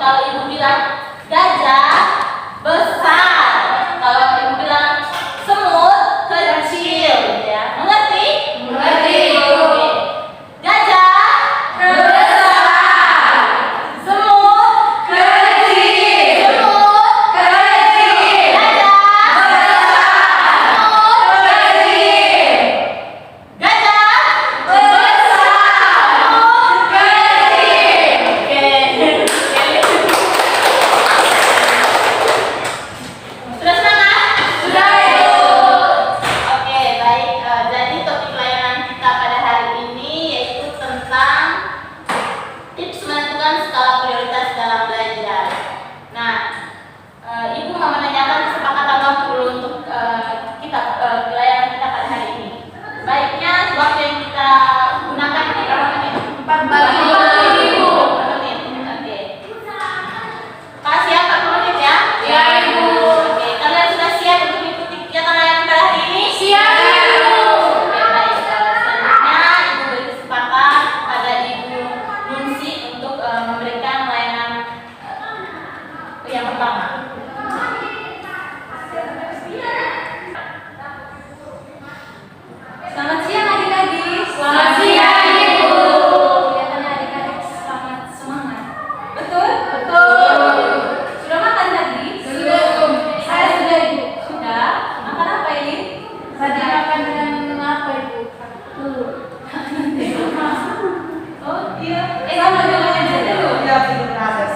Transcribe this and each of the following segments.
Kalau ibu bilang gajah besar, kalau ibu bilang semut kecil, ya. Mengerti? Mengerti. Oke. Gajah besar, semut Kecil. semut Kecil. gajah semut Kecil. gajah Besar. Kecil. Oke. Sudah semangat? Sudah, Ibu. Oke, baik. Jadi topik layanan kita pada hari ini yaitu tentang tips menentukan skala prioritas dalam belajar. Nah, Ibu mau menanyakan kesepakatan waktu untuk kita layanan kita pada hari ini. Baiknya waktu yang kita gunakan ini berapa menit? 45 Ibu. 4 menit. Oke. Pak siap 40 menit ya? Ya, Ibu. Oke, kalian sudah siap untuk mengikuti kegiatan layanan pada hari ini? Siap, Ibu. Oke, baik. Selanjutnya Ibu beri kesempatan kepada Ibu Nunsi untuk memberikan layanan yang pertama. Selamat siang adik-adik. Selamat siang, Ibu. Kelihatannya adik-adik sangat semangat. Betul? Betul. Sudah makan tadi? Belum. Saya sudah, Ibu. Sudah. Makan apa ini? Tadi makan dengan apa, Ibu? Oh iya. Sama dengan yang dulu. Ya, Ibu ada.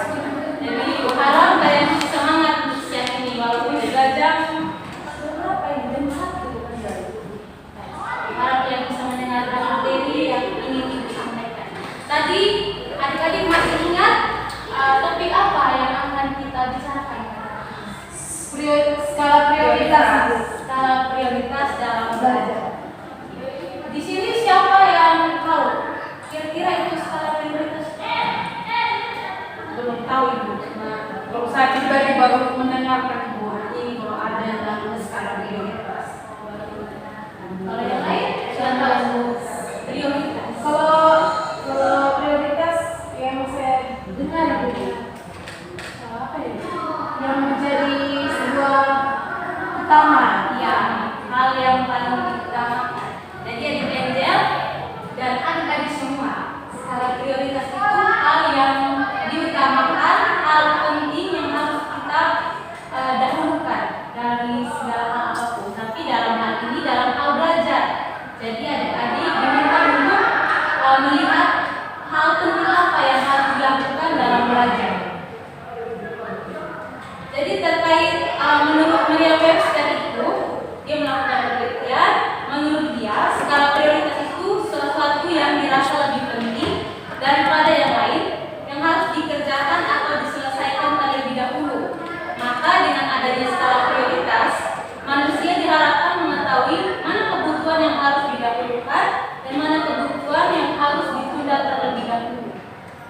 Jadi Ibu harap kalian masih semangat untuk siang ini walaupun sudah jam berapa ini? Jam 1 kan ya, Ibu? Harap kalian bisa mendengarkan materi yang ingin Ibu sampaikan. Tadi adik-adik masih ingat topik apa yang akan kita bicarakan? Skala prioritas, Ibu. Skala prioritas dalam belajar. Di sini siapa yang tahu? Kira-kira itu skala prioritas? Belum tahu, Ibu. Nah, kalau saya pribadi baru mendengarkan, Ibu, ini kalau ada yang namanya skala prioritas. Kalau yang lain sudah tahu prioritas. Kalau prioritas yang saya dengar, Ibu, apa ya? Yang menjadi sebuah utama. Ya, hal yang paling diutamakan. Jadi adik Angel dan adik-adik semua, skala prioritas itu hal yang diutamakan, hal penting yang harus kita dahulukan dari segala hal apapun. Tapi dalam hal ini dalam hal belajar. Jadi adik-adik diminta untuk melihat hal penting apa yang harus dilakukan dalam belajar. Jadi terkait menurut Merriam Webster itu, dia melakukan penelitian. Menurut dia, skala prioritas itu sesuatu yang dirasa lebih penting daripada yang lain yang harus dikerjakan atau diselesaikan terlebih dahulu. Maka dengan adanya skala prioritas, manusia diharapkan mengetahui mana kebutuhan yang harus didahulukan dan mana kebutuhan yang harus ditunda terlebih dahulu.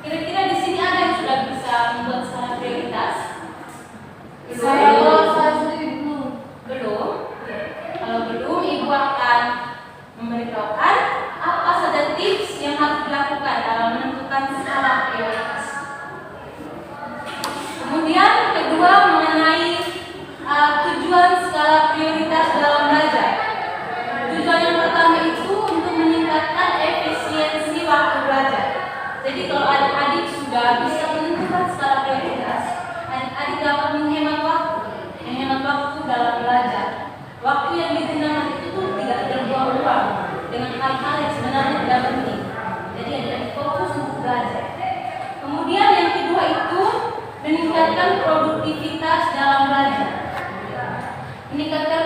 Kira-kira di sini ada yang sudah bisa membuat skala prioritas? Saya sendiri belum. Belum? Kalau belum, Ibu akan memberitahukan apa saja tips yang harus dilakukan dalam menentukan skala prioritas. Kemudian kedua mengenai tujuan skala prioritas dalam belajar. Tujuan yang pertama itu untuk meningkatkan efisiensi waktu belajar. Jadi kalau adik-adik sudah bisa menentukan skala prioritas, adik-adik dapat menghemat waktu dalam belajar. Waktu yang digunakan itu tuh tidak terbuang-buang dengan hal-hal yang sebenarnya tidak penting. Jadi adik-adik fokus untuk belajar. Kemudian yang kedua itu meningkatkan produktivitas dalam belajar. Meningkatkan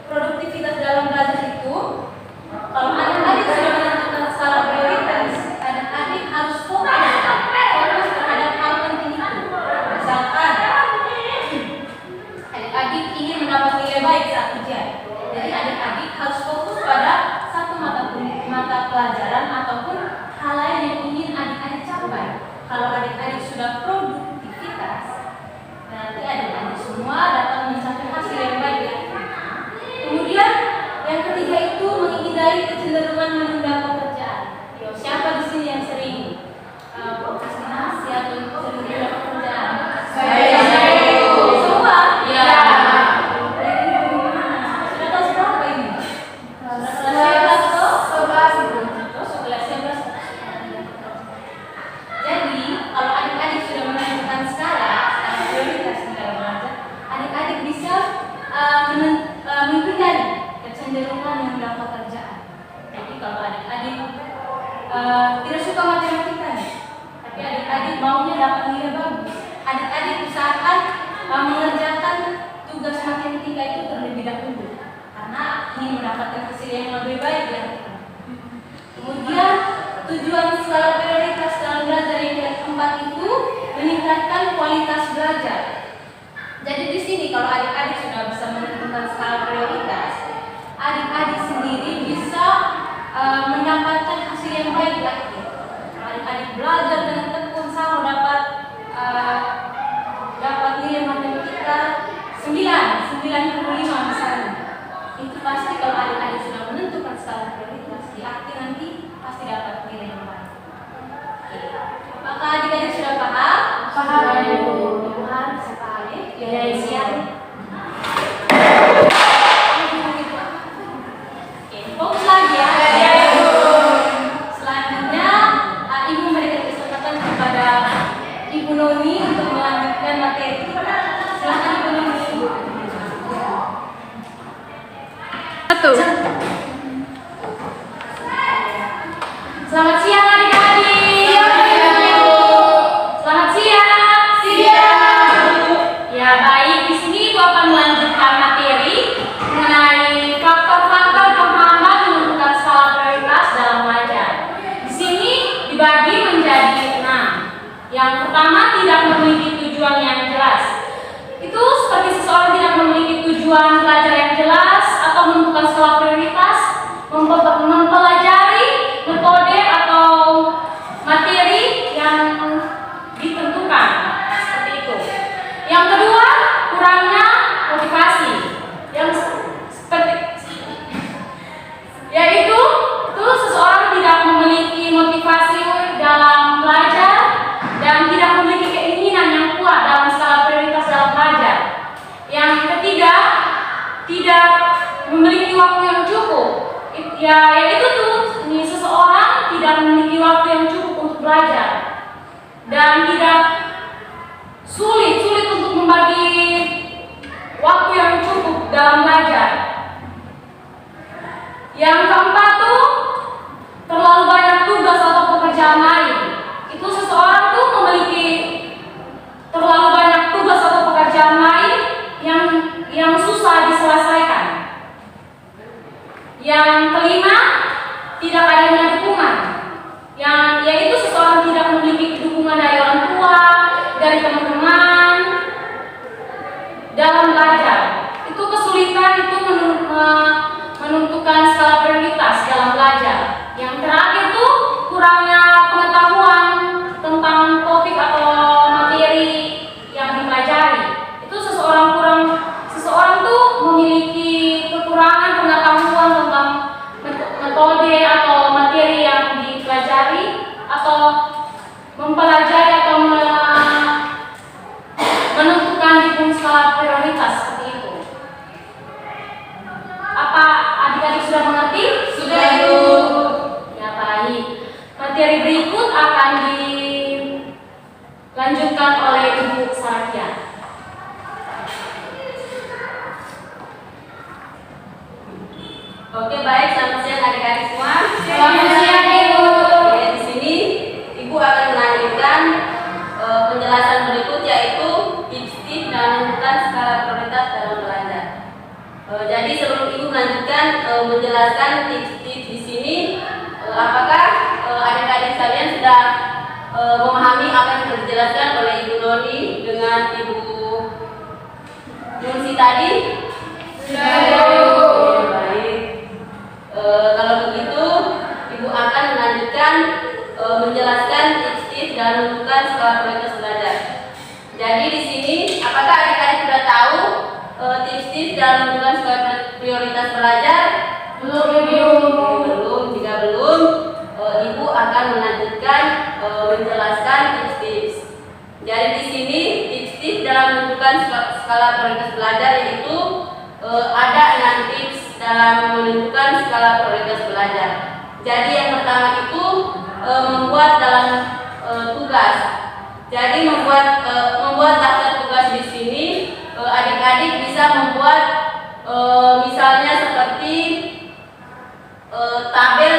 produktivitas dalam belajar itu, kalau adik-adik sudah menentukan skala prioritas, adik-adik harus fokus terhadap hal penting itu. Misalkan adik-adik ingin mendapat nilai baik saat ujian, jadi adik-adik harus fokus pada satu mata pelajaran ataupun hal lain yang ingin adik-adik capai. Kalau adik-adik sudah produktivitas, nanti adik-adik semua dapat mencapai hasil yang baik. Kemudian yang ketiga itu menghindari kecenderungan menunda pekerjaan. Siapa di sini yang sering prokrastinasi atau sering menunda pekerjaan? tidak suka matematika nih, tapi adik-adik maunya dapat nilai bagus. Adik-adik usahakan mengerjakan tugas matematika itu terlebih dahulu karena ingin mendapatkan hasil yang lebih baik ya. Kemudian tujuan skala prioritas dalam belajar yang keempat itu meningkatkan kualitas belajar. Jadi di sini kalau adik-adik sudah bisa menentukan skala prioritas, adik-adik sendiri bisa mendapatkan hasil yang baik lagi. Adik-adik belajar dengan tekun sama dapat nilai matematika 9,5 misalnya. Itu pasti kalau adik-adik sudah menentukan skala prioritas di akhir nanti pasti dapat nilai yang baik. Oke. Apakah adik-adik sudah paham? Paham. Tuhan bisa paham ya? Ya, siap. Oke, fokus lagi ya. Selanjutnya, Ibu memberikan kesempatan kepada Ibu Noni untuk melanjutkan materi. Silakan Ibu Noni. Selamat siang adik-adik. Selamat siang. Ya baik, di sini Ibu akan melanjutkan materi mengenai faktor-faktor penghambat menentukan skala prioritas dalam belajar. Di sini dibagi menjadi 6. Yang pertama, tidak memiliki tujuan yang jelas. Itu seperti seseorang tidak memiliki tujuan belajar yang jelas atau menentukan skala prioritas, mempelajari metode atau materi yang ditentukan, seperti itu. Yang kedua, kurangnya motivasi, yang seperti yaitu seseorang tidak memiliki motivasi dalam belajar dan tidak memiliki keinginan yang kuat dalam skala prioritas dalam belajar. Yang ketiga, tidak memiliki waktu yang cukup. Yaitu seseorang tidak memiliki waktu yang cukup untuk belajar dan tidak sulit untuk membagi waktu yang cukup dalam belajar. Yang keempat tuh terlalu banyak tugas atau pekerjaan lain. Itu seseorang tuh memiliki terlalu banyak tugas atau pekerjaan lain yang susah diselesaikan. Yang kelima, tidak adanya dukungan, yaitu seseorang tidak memiliki dukungan dari orang tua, dari teman-teman dalam belajar. Itu kesulitan itu menentukan skala prioritas dalam belajar. Yang terakhir tuh kurangnya pengetahuan tentang topik atau materi yang dipelajari. Itu seseorang tuh memiliki kekurangan pengetahuan tentang metode atau materi yang dipelajari atau mempelajari atau menentukan di skala prioritas seperti itu. Apa adik-adik sudah mengerti? Sudah, Ibu. Ya baik. Materi berikut akan dilanjutkan oleh Ibu Sarkia. Oke, baik, selamat siang adik-adik semua. Selamat siang, Ibu. Oke, di sini Ibu akan melanjutkan penjelasan berikut, yaitu tips-tips dalam menentukan skala prioritas dalam belajar. Jadi sebelum Ibu melanjutkan menjelaskan tips-tips di sini, apakah adik-adik sekalian sudah memahami apa yang sudah dijelaskan oleh Ibu Noni dengan Ibu Nunsi tadi? Sudah. Baik. Kalau begitu, Ibu akan melanjutkan menjelaskan tips-tips dalam menentukan skala prioritas belajar. Jadi di sini, apakah adik-adik sudah tahu tips-tips dalam menentukan skala prioritas belajar? Belum. Jika belum, Ibu akan melanjutkan menjelaskan tips-tips. Jadi di sini tips-tips dalam menentukan skala prioritas belajar yaitu ada 6 tips dalam menentukan skala prioritas belajar. Jadi yang pertama itu membuat dalam tugas. Jadi membuat daftar tugas di sini adik-adik bisa membuat misalnya seperti tabel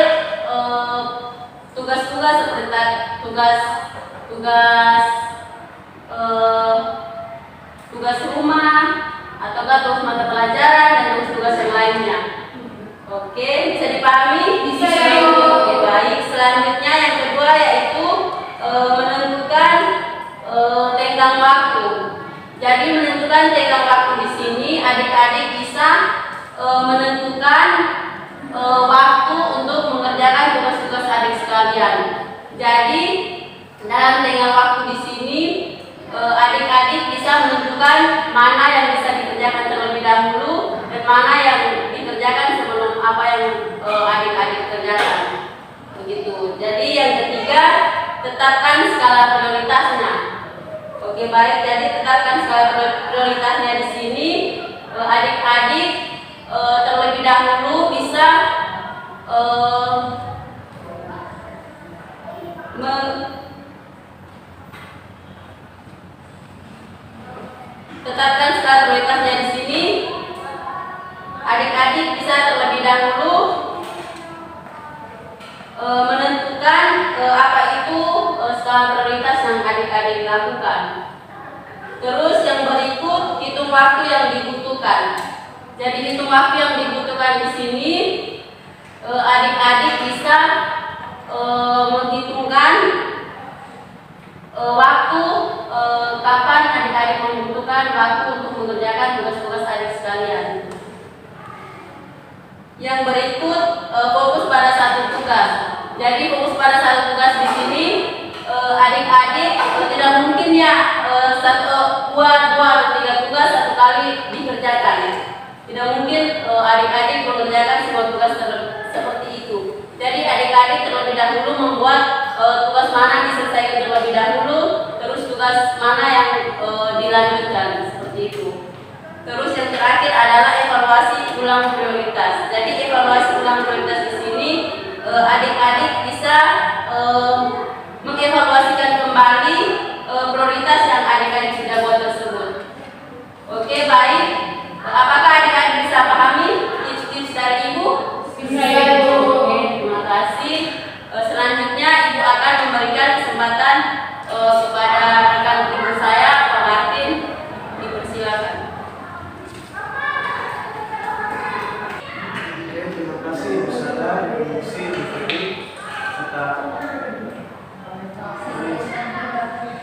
tugas-tugas seperti tugas rumah ataukah tugas mata pelajaran dan tugas-tugas yang lainnya. Oke, bisa dipahami? Bisa ya, Bu. Oke, baik. Selanjutnya yang kedua yaitu menentukan tenggang waktu. Jadi menentukan tenggang waktu di sini adik-adik bisa menentukan waktu untuk mengerjakan tugas-tugas adik sekalian. Jadi dalam tenggang waktu di sini adik-adik bisa menentukan mana yang bisa dikerjakan terlebih dahulu dan mana yang dikerjakan sebelum apa yang adik-adik kerjakan. Begitu. Jadi yang ketiga, tetapkan skala prioritasnya. Oke, baik. Jadi tetapkan skala prioritasnya di sini. Adik-adik terlebih dahulu bisa tetapkan skala prioritasnya di sini. Adik-adik bisa terlebih dahulu menentukan apa itu skala prioritas yang adik-adik lakukan. Terus yang berikut, hitung waktu yang dibutuhkan. Jadi hitung waktu yang dibutuhkan di sini adik-adik bisa menghitungkan waktu kapan adik-adik membutuhkan waktu untuk mengerjakan tugas-tugas adik sekalian. Yang berikut, fokus pada satu tugas. Jadi fokus pada satu tugas di sini adik-adik tidak mungkin ya dua atau tiga tugas satu kali dikerjakan. Tidak mungkin adik-adik mengerjakan semua tugas seperti itu. Jadi adik-adik terlebih dahulu membuat tugas mana diselesaikan terlebih dahulu, terus tugas mana yang dilanjutkan seperti itu. Terus yang terakhir adalah evaluasi ulang prioritas. Jadi evaluasi ulang prioritas di sini adik-adik bisa mengevaluasikan kembali prioritas yang adik-adik sudah buat tersebut. Oke, baik. Apakah adik-adik bisa pahami tips-tips dari Ibu? Bisa ya, Bu. Oke, terima kasih. Selanjutnya Ibu akan memberikan kesempatan kepada rekan ibu saya, Pak Martin. Dipersilakan. Oke, terima kasih Ibu Sada, Ibu Musi, Ibu Feri, serta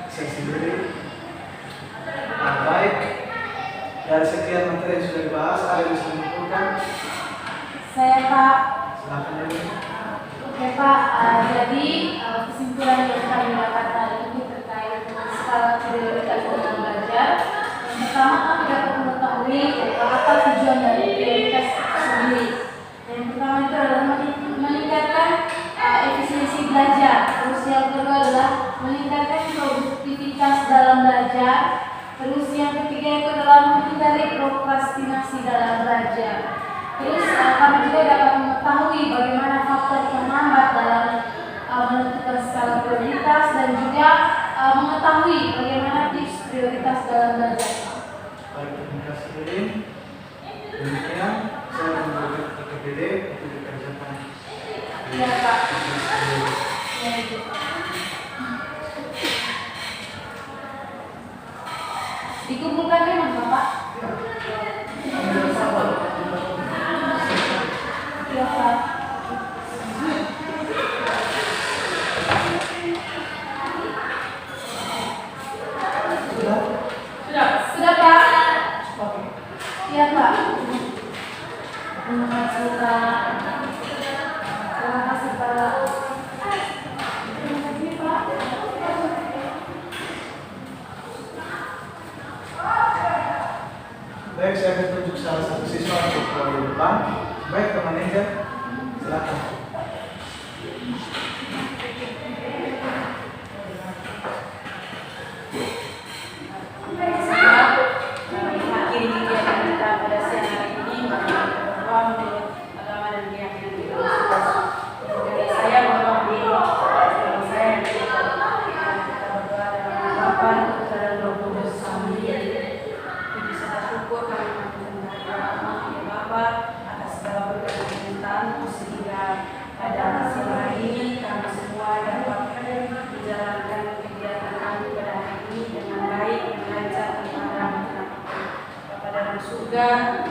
saya sendiri. Baik, dari sekian materi yang sudah dibahas, ada yang bisa mengumpulkan? Saya, Pak. Silakan Ibu. Oke, Pak. Jadi kesimpulan yang kami dapat hari ini terkait dengan skala prioritas dalam belajar. Yang pertama, kami dapat mengetahui apa tujuan dari prioritas itu sendiri. Yang pertama itu adalah meningkatkan efisiensi belajar. Terus yang kedua adalah meningkatkan produktivitas dalam belajar. Terus yang ketiga itu adalah menghindari prokrastinasi dalam belajar. Terus kami juga dapat mengetahui bagaimana faktor penghambat dalam menentukan skala prioritas dan juga mengetahui bagaimana tips prioritas dalam belajar. Baik, terima kasih Dede. Demikian saya akan memberikan ke Dede untuk dikerjakan. Iya, Pak. Iya, Ibu. Dikumpulkan memang, Bapak? Iya, Pak. Sudah, Pak? Iya, Pak. Terima kasih, Pak. Terima kasih, Pak. juga